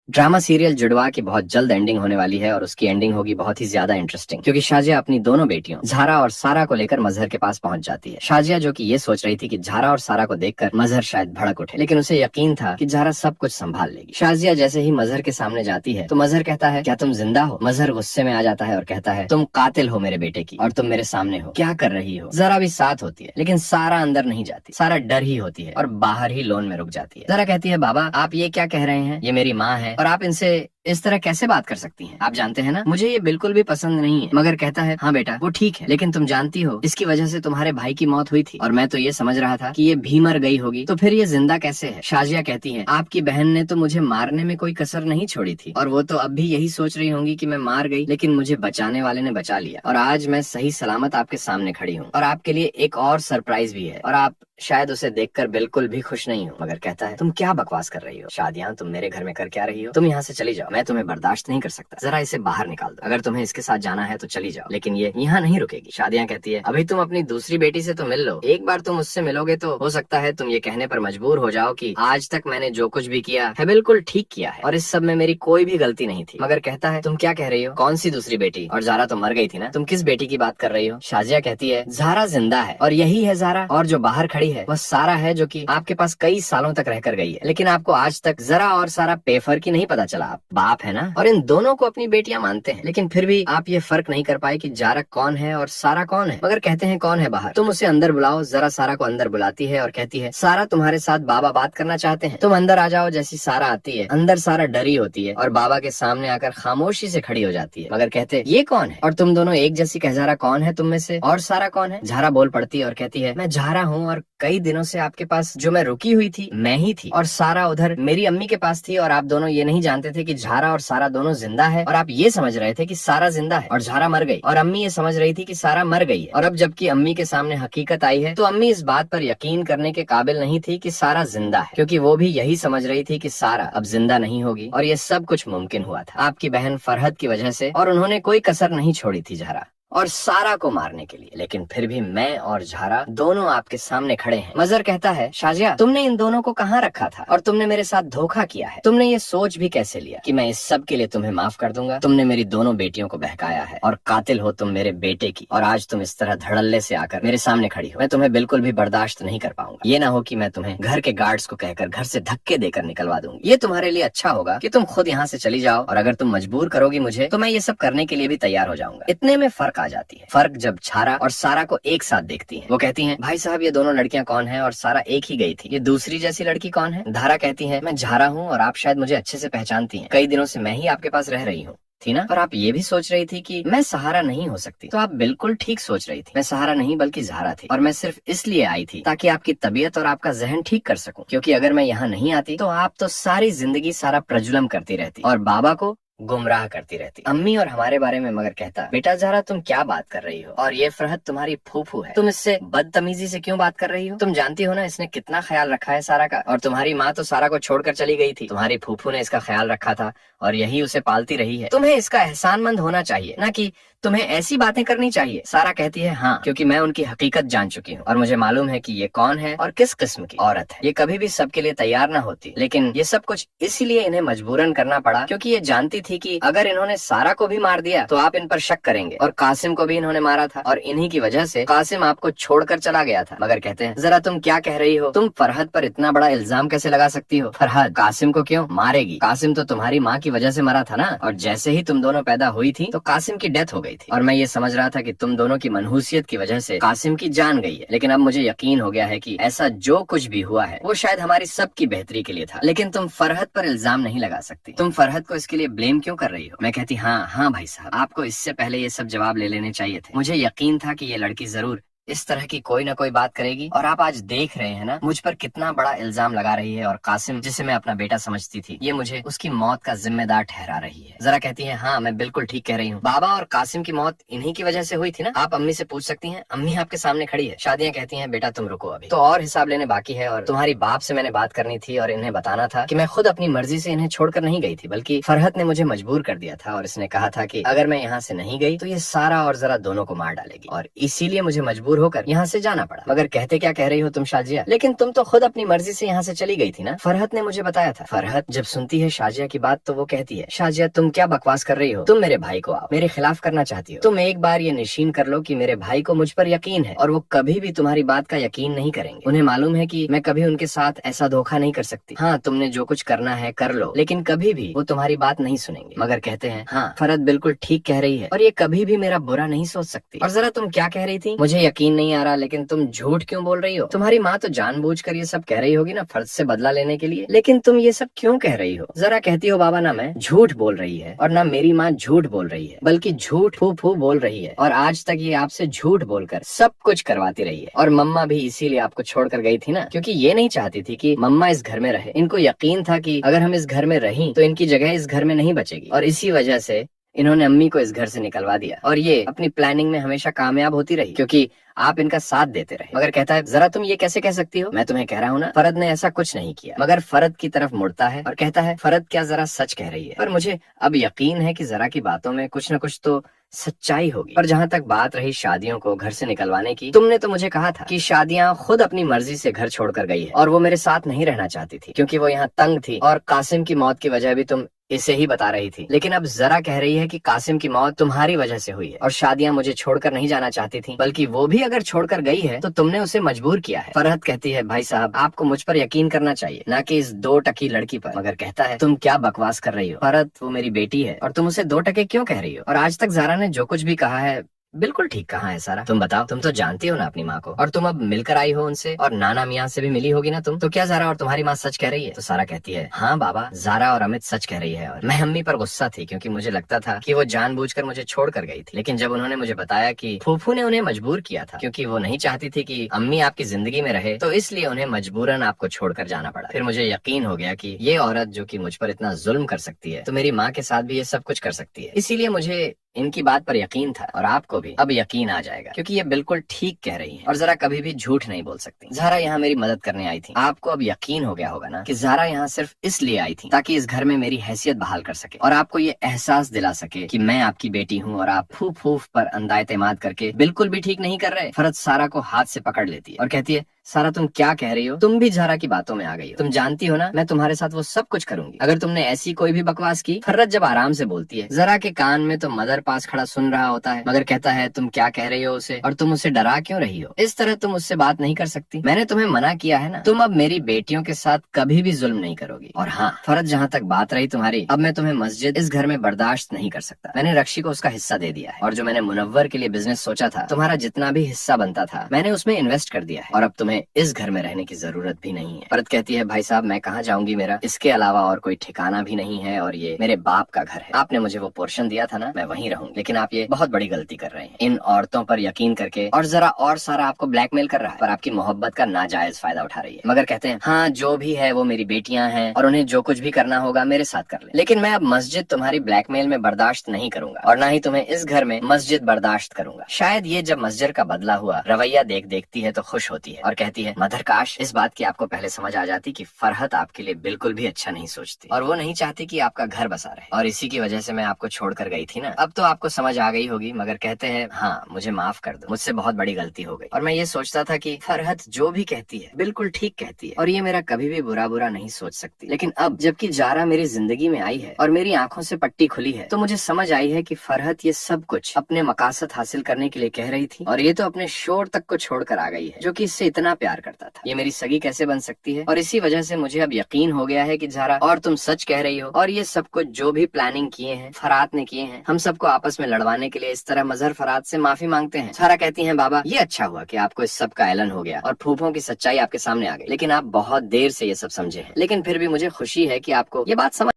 Drama serial जुड़वा की बहुत जल्द एंडिंग होने वाली है और उसकी एंडिंग होगी बहुत ही ज्यादा इंटरेस्टिंग, क्योंकि शाजिया अपनी दोनों बेटियों झारा और सारा को लेकर मजहर के पास पहुंच जाती है। शाजिया जो कि ये सोच रही थी कि झारा और सारा को देखकर मजहर शायद भड़क उठे, लेकिन उसे यकीन था कि झारा सब कुछ संभाल लेगी। शाजिया जैसे ही मजहर के सामने जाती है तो मजहर कहता है, क्या तुम जिंदा हो? मजहर गुस्से में आ जाता है और कहता है, तुम कातिल हो मेरे बेटे की और तुम मेरे सामने हो, क्या कर रही हो? जरा भी साथ होती है, लेकिन सारा अंदर नहीं जाती। सारा डर ही होती है और बाहर ही लोन में रुक जाती है। जरा कहती है, बाबा आप ये क्या कह रहे हैं? ये मेरी माँ है और आप इनसे इस तरह कैसे बात कर सकती हैं? आप जानते हैं ना मुझे ये बिल्कुल भी पसंद नहीं है। मगर कहता है, हाँ बेटा वो ठीक है, लेकिन तुम जानती हो इसकी वजह से तुम्हारे भाई की मौत हुई थी और मैं तो ये समझ रहा था कि ये भी मर गई होगी, तो फिर ये जिंदा कैसे है? शाजिया कहती है, आपकी बहन ने तो मुझे मारने में कोई कसर नहीं छोड़ी थी और वो तो अब भी यही सोच रही होंगी कि मैं मार गई, लेकिन मुझे बचाने वाले ने बचा लिया और आज मैं सही सलामत आपके सामने खड़ी हूँ और आपके लिए एक और सरप्राइज भी है और आप शायद उसे देखकर बिल्कुल भी खुश नहीं हो। मगर कहता है, तुम क्या बकवास कर रही हो? शादियां तुम मेरे घर में कर क्या रही हो? तुम यहाँ से चली जाओ, मैं तुम्हें बर्दाश्त नहीं कर सकता। जरा इसे बाहर निकाल दो। अगर तुम्हें इसके साथ जाना है तो चली जाओ, लेकिन ये यहाँ नहीं रुकेगी। शादियां कहती है, अभी तुम अपनी दूसरी बेटी से तो मिल लो। एक बार तुम उससे मिलोगे तो हो सकता है तुम ये कहने पर मजबूर हो जाओ कि आज तक मैंने जो कुछ भी किया है बिल्कुल ठीक किया है और इस सब में मेरी कोई भी गलती नहीं थी। मगर कहता है, तुम क्या कह रही हो? कौन सी दूसरी बेटी? और ज़ारा तो मर गई थी ना, तुम किस बेटी की बात कर रही हो? शाजिया कहती है, ज़ारा जिंदा है और यही है ज़ारा, और जो बाहर खड़ी है वह सारा है, जो कि आपके पास कई सालों तक रहकर गई है, लेकिन आपको आज तक जरा और सारा पेफर की नहीं पता चला। आप बाप है ना और इन दोनों को अपनी बेटियां मानते हैं, लेकिन फिर भी आप ये फर्क नहीं कर पाए कि ज़ारा कौन है और सारा कौन है। मगर कहते हैं, कौन है बाहर? तुम उसे अंदर बुलाओ। जरा सारा को अंदर बुलाती है और कहती है, सारा तुम्हारे साथ बाबा बात करना चाहते हैं, तुम अंदर आ जाओ। जैसी सारा आती है अंदर सारा डरी होती है और बाबा के सामने आकर खामोशी से खड़ी हो जाती है। मगर कहते, ये कौन है? और तुम दोनों एक जैसी कह, ज़ारा कौन है तुम में से और सारा कौन है? ज़ारा बोल पड़ती है और कहती है, मैं ज़ारा हूँ और कई दिनों से आपके पास जो मैं रुकी हुई थी मैं ही थी और सारा उधर मेरी अम्मी के पास थी और आप दोनों ये नहीं जानते थे कि ज़ारा और सारा दोनों जिंदा है और आप ये समझ रहे थे कि सारा जिंदा है और ज़ारा मर गई और अम्मी ये समझ रही थी कि सारा मर गई है। और अब जबकि अम्मी के सामने हकीकत आई है तो अम्मी इस बात पर यकीन करने के काबिल नहीं थी कि सारा जिंदा है, क्योंकि वो भी यही समझ रही थी कि सारा अब जिंदा नहीं होगी और ये सब कुछ मुमकिन हुआ था आपकी बहन फरहत की वजह से, और उन्होंने कोई कसर नहीं छोड़ी थी ज़ारा और सारा को मारने के लिए। लेकिन फिर भी मैं और ज़ारा दोनों आपके सामने खड़े हैं। मजहर कहता है, शाजिया तुमने इन दोनों को कहाँ रखा था और तुमने मेरे साथ धोखा किया है? तुमने ये सोच भी कैसे लिया कि मैं इस सब के लिए तुम्हें माफ कर दूंगा? तुमने मेरी दोनों बेटियों को बहकाया है और कातिल हो तुम मेरे बेटे की, और आज तुम इस तरह धड़ल्ले से आकर मेरे सामने खड़ी हो। मैं तुम्हें बिल्कुल भी बर्दाश्त नहीं कर पाऊंगा। ये ना हो कि मैं तुम्हें घर के गार्ड्स को कहकर घर से धक्के देकर निकलवा दूंगी। ये तुम्हारे लिए अच्छा होगा कि तुम खुद यहाँ से चली जाओ, और अगर तुम मजबूर करोगी मुझे तो मैं ये सब करने के लिए भी तैयार हो जाऊंगा। इतने में फर्क आ जाती है। फर्क जब ज़ारा और सारा को एक साथ देखती हैं। वो कहती हैं, भाई साहब ये दोनों लड़कियां कौन हैं? और सारा एक ही गई थी, ये दूसरी जैसी लड़की कौन है? धारा कहती है, मैं ज़ारा हूँ और आप शायद मुझे अच्छे से पहचानती हैं, कई दिनों से मैं ही आपके पास रह रही हूँ, थी ना? और आप ये भी सोच रही थी कि मैं सहारा नहीं हो सकती, तो आप बिल्कुल ठीक सोच रही थी। मैं सहारा नहीं बल्कि ज़ारा थी, और मैं सिर्फ इसलिए आई थी ताकि आपकी तबीयत और आपका जहन ठीक कर सकूं, क्योंकि अगर मैं यहाँ नहीं आती तो आप तो सारी जिंदगी सारा प्रजुलम करती रहती और बाबा को गुमराह करती रहती, अम्मी और हमारे बारे में। मगर कहता, बेटा ज़ारा तुम क्या बात कर रही हो? और ये फरहत तुम्हारी फूफू है, तुम इससे बदतमीजी से क्यों बात कर रही हो? तुम जानती हो ना इसने कितना ख्याल रखा है सारा का, और तुम्हारी माँ तो सारा को छोड़कर चली गई थी, तुम्हारी फूफू ने इसका ख्याल रखा था और यही उसे पालती रही है। तुम्हें इसका एहसानमंद होना चाहिए, ना कि तुम्हें ऐसी बातें करनी चाहिए। सारा कहती है, हाँ क्योंकि मैं उनकी हकीकत जान चुकी हूँ और मुझे मालूम है कि ये कौन है और किस किस्म की औरत है। ये कभी भी सबके लिए तैयार ना होती, लेकिन ये सब कुछ इसीलिए इन्हें मजबूरन करना पड़ा क्योंकि ये जानती थी कि अगर इन्होंने सारा को भी मार दिया तो आप इन पर शक करेंगे, और कासिम को भी इन्होंने मारा था और इन्हीं की वजह से कासिम आपको छोड़कर चला गया था। मगर कहते हैं, जरा तुम क्या कह रही हो? तुम फरहत पर इतना बड़ा इल्जाम कैसे लगा सकती हो? फरहत कासिम को क्यों मारेगी? कासिम तो तुम्हारी माँ की वजह से मरा था ना, और जैसे ही तुम दोनों पैदा हुई थी तो कासिम की डेथ हो गई थी, और मैं ये समझ रहा था कि तुम दोनों की मनहूसियत की वजह से कासिम की जान गई है। लेकिन अब मुझे यकीन हो गया है कि ऐसा जो कुछ भी हुआ है वो शायद हमारी सबकी बेहतरी के लिए था, लेकिन तुम फरहत पर इल्जाम नहीं लगा सकती। तुम फरहत को इसके लिए ब्लेम क्यों कर रही हो? मैं कहती, हाँ भाई साहब, आपको इससे पहले ये सब जवाब ले लेने चाहिए थे। मुझे यकीन था कि ये लड़की जरूर इस तरह की कोई ना कोई बात करेगी, और आप आज देख रहे हैं ना मुझ पर कितना बड़ा इल्जाम लगा रही है, और कासिम जिसे मैं अपना बेटा समझती थी ये मुझे उसकी मौत का जिम्मेदार ठहरा रही है। जरा कहती है, हाँ मैं बिल्कुल ठीक कह रही हूँ, बाबा और कासिम की मौत इन्हीं की वजह से हुई थी ना? आप अम्मी से पूछ सकती हैं, अम्मी आपके सामने खड़ी है। शादियां कहती है, बेटा तुम रुको, अभी तो और हिसाब लेने बाकी है, और तुम्हारी बाप से मैंने बात करनी थी और इन्हें बताना था कि मैं खुद अपनी मर्जी से इन्हें छोड़कर नहीं गई थी, बल्कि फरहत ने मुझे मजबूर कर दिया था, और इसने कहा था कि अगर मैं यहाँ से नहीं गई तो ये सारा और जरा दोनों को मार डालेगी, और इसीलिए मुझे मजबूर मजबूर होकर यहाँ से जाना पड़ा। मगर कहते क्या कह रही हो तुम शाजिया, लेकिन तुम तो खुद अपनी मर्जी से यहाँ से चली गई थी ना, फरहत ने मुझे बताया था। फरहत जब सुनती है शाजिया की बात तो वो कहती है, शाजिया तुम क्या बकवास कर रही हो, तुम मेरे भाई को आओ मेरे खिलाफ करना चाहती हो। तुम एक बार ये निश्चिंत कर लो कि मेरे भाई को मुझ पर यकीन है और वो कभी भी तुम्हारी बात का यकीन नहीं करेंगे। उन्हें मालूम है कि मैं कभी उनके साथ ऐसा धोखा नहीं कर सकती। हाँ, तुमने जो कुछ करना है कर लो, लेकिन कभी भी वो तुम्हारी बात नहीं सुनेंगे। मगर कहते हैं हाँ फरहत बिल्कुल ठीक कह रही है और ये कभी भी मेरा बुरा नहीं सोच सकती। और जरा तुम क्या कह रही थी, मुझे यकीन नहीं आ रहा, लेकिन तुम झूठ क्यों बोल रही हो? तुम्हारी माँ तो जानबूझकर ये सब कह रही होगी ना, फर्ज से बदला लेने के लिए, लेकिन तुम ये सब क्यों कह रही हो? जरा कहती हो बाबा ना मैं झूठ बोल रही है और ना मेरी माँ झूठ बोल रही है, बल्कि झूठ फू फू बोल रही है और आज तक ये आपसे झूठ बोलकर सब कुछ करवाती रही है। और मम्मा भी इसीलिए आपको छोड़कर गई थी ना, क्योंकि ये नहीं चाहती थी कि मम्मा इस घर में रहे। इनको यकीन था कि अगर हम इस घर में रहीं तो इनकी जगह इस घर में नहीं बचेगी और इसी वजह से इन्होंने अम्मी को इस घर से निकलवा दिया और ये अपनी प्लानिंग में हमेशा कामयाब होती रही क्योंकि आप इनका साथ देते रहे। मगर कहता है जरा तुम ये कैसे कह सकती हो, मैं तुम्हें कह रहा हूँ ना फरहत ने ऐसा कुछ नहीं किया। मगर फरहत की तरफ मुड़ता है और कहता है फरहत क्या जरा सच कह रही है, पर मुझे अब यकीन है कि जरा की बातों में कुछ न कुछ तो सच्चाई होगी। पर जहाँ तक बात रही शादियों को घर से निकलवाने की, तुमने तो मुझे कहा था कि शादियाँ खुद अपनी मर्जी से घर छोड़कर गई है और वो मेरे साथ नहीं रहना चाहती थी क्योंकि वो यहाँ तंग थी और कासिम की मौत की वजह भी तुम इसे ही बता रही थी। लेकिन अब जरा कह रही है कि कासिम की मौत तुम्हारी वजह से हुई है और शादियां मुझे छोड़कर नहीं जाना चाहती थी, बल्कि वो भी अगर छोड़कर गई है तो तुमने उसे मजबूर किया है। फरहत कहती है भाई साहब आपको मुझ पर यकीन करना चाहिए, ना कि इस 2 टकी लड़की पर। मगर कहता है तुम क्या बकवास कर रही हो फरहत, वो मेरी बेटी है और तुम उसे 2 टके क्यों कह रही हो? और आज तक ज़ारा ने जो कुछ भी कहा है बिल्कुल ठीक कहाँ है सारा, तुम बताओ। तुम तो जानती हो ना अपनी माँ को और तुम अब मिलकर आई हो उनसे और नाना मियाँ से भी मिली होगी ना तुम, तो क्या ज़ारा और तुम्हारी माँ सच कह रही है? तो सारा कहती है हाँ बाबा ज़ारा और अमित सच कह रही है और मैं अम्मी पर गुस्सा थी क्योंकि मुझे लगता था कि वो जानबूझकर मुझे छोड़ कर गई थी। लेकिन जब उन्होंने मुझे बताया कि फूफू ने उन्हें मजबूर किया था क्योंकि वो नहीं चाहती थी कि अम्मी आपकी जिंदगी में रहे, तो इसलिए उन्हें मजबूरन आपको छोड़कर जाना पड़ा। फिर मुझे यकीन हो गया कि ये औरत जो कि मुझ पर इतना जुल्म कर सकती है तो मेरी माँ के साथ भी ये सब कुछ कर सकती है। इसीलिए मुझे इनकी बात पर यकीन था और आपको भी अब यकीन आ जाएगा क्योंकि ये बिल्कुल ठीक कह रही है और जरा कभी भी झूठ नहीं बोल सकती। ज़ारा यहाँ मेरी मदद करने आई थी। आपको अब यकीन हो गया होगा ना कि ज़ारा यहाँ सिर्फ इसलिए आई थी ताकि इस घर में मेरी हैसियत बहाल कर सके और आपको ये एहसास दिला सके कि मैं आपकी बेटी हूँ और आप फूफ फूफ पर अंधा एतमाद करके बिल्कुल भी ठीक नहीं कर रहे। फरहत सारा को हाथ से पकड़ लेती है और कहती है सारा तुम क्या कह रही हो? तुम भी ज़ारा की बातों में आ गई हो। तुम जानती हो ना मैं तुम्हारे साथ वो सब कुछ करूंगी अगर तुमने ऐसी कोई भी बकवास की। फरहत जब आराम से बोलती है, ज़ारा के कान में तो मदर पास खड़ा सुन रहा होता है मगर कहता है तुम क्या कह रही हो उसे और तुम उसे डरा क्यों रही हो? इस तरह तुम उससे बात नहीं कर सकती। मैंने तुम्हें मना किया है ना, तुम अब मेरी बेटियों के साथ कभी भी जुल्म नहीं करोगी। और हाँ फरहत, जहाँ तक बात रही तुम्हारी, अब मैं तुम्हें मस्जिद इस घर में बर्दाश्त नहीं कर सकता। मैंने रक्षी को उसका हिस्सा दे दिया है और जो मैंने मुनव्वर के लिए बिजनेस सोचा था, तुम्हारा जितना भी हिस्सा बनता था मैंने उसमें इन्वेस्ट कर दिया है और अब तुम्हें इस घर में की जरूरत भी नहीं है। फरहत कहती है भाई साहब मैं कहाँ जाऊंगी, मेरा इसके अलावा और कोई ठिकाना भी नहीं है और ये मेरे बाप का घर है। आपने मुझे वो पोर्शन दिया था ना, मैं वहीं रहूंगी। लेकिन आप ये बहुत बड़ी गलती कर रहे हैं इन औरतों पर यकीन करके और जरा और सारा आपको ब्लैकमेल कर रहा है पर आपकी मोहब्बत का नाजायज फायदा उठा रही है। मगर कहते हैं हाँ जो भी है वो मेरी बेटियां हैं और उन्हें जो कुछ भी करना होगा मेरे साथ कर ले, लेकिन मैं अब मस्जिद तुम्हारी ब्लैकमेल में बर्दाश्त नहीं करूंगा और ना ही तुम्हें इस घर में मस्जिद बर्दाश्त करूंगा। शायद ये जब मस्जिद का बदला हुआ रवैया देखती है तो खुश होती है और कहती है मदर काश इस बात की आपको पहले समझ आ जाती कि फरहत आपके लिए बिल्कुल भी अच्छा नहीं सोचती और वो नहीं चाहती कि आपका घर बसा रहे और इसी की वजह से मैं आपको छोड़कर गई थी ना। अब तो आपको समझ आ गई होगी। मगर कहते हैं हाँ मुझे माफ कर दो, मुझसे बहुत बड़ी गलती हो गई और मैं ये सोचता था कि फरहत जो भी कहती है बिल्कुल ठीक कहती है और ये मेरा कभी भी बुरा नहीं सोच सकती। लेकिन अब जबकि ज़ारा मेरी जिंदगी में आई है और मेरी आंखों से पट्टी खुली है तो मुझे समझ आई है कि फरहत ये सब कुछ अपने मकासद हासिल करने के लिए कह रही थी और ये तो अपने शोर तक को छोड़कर आ गई है जो कि इससे इतना प्यार करता था। ये मेरी सगी कैसे बन सकती है? और इसी वजह से मुझे अब यकीन हो गया है कि ज़ारा और तुम सच कह रही हो और ये सब कुछ जो भी प्लानिंग किए हैं फरहत ने किए हैं, हम सबको आपस में लड़वाने के लिए इस तरह मजहर फरहत से माफी मांगते हैं। ज़ारा कहती हैं बाबा ये अच्छा हुआ कि आपको इस सब का ऐलान हो गया और फूफों की सच्चाई आपके सामने आ गई, लेकिन आप बहुत देर से ये सब समझे हैं। लेकिन फिर भी मुझे खुशी है कि आपको ये बात समझ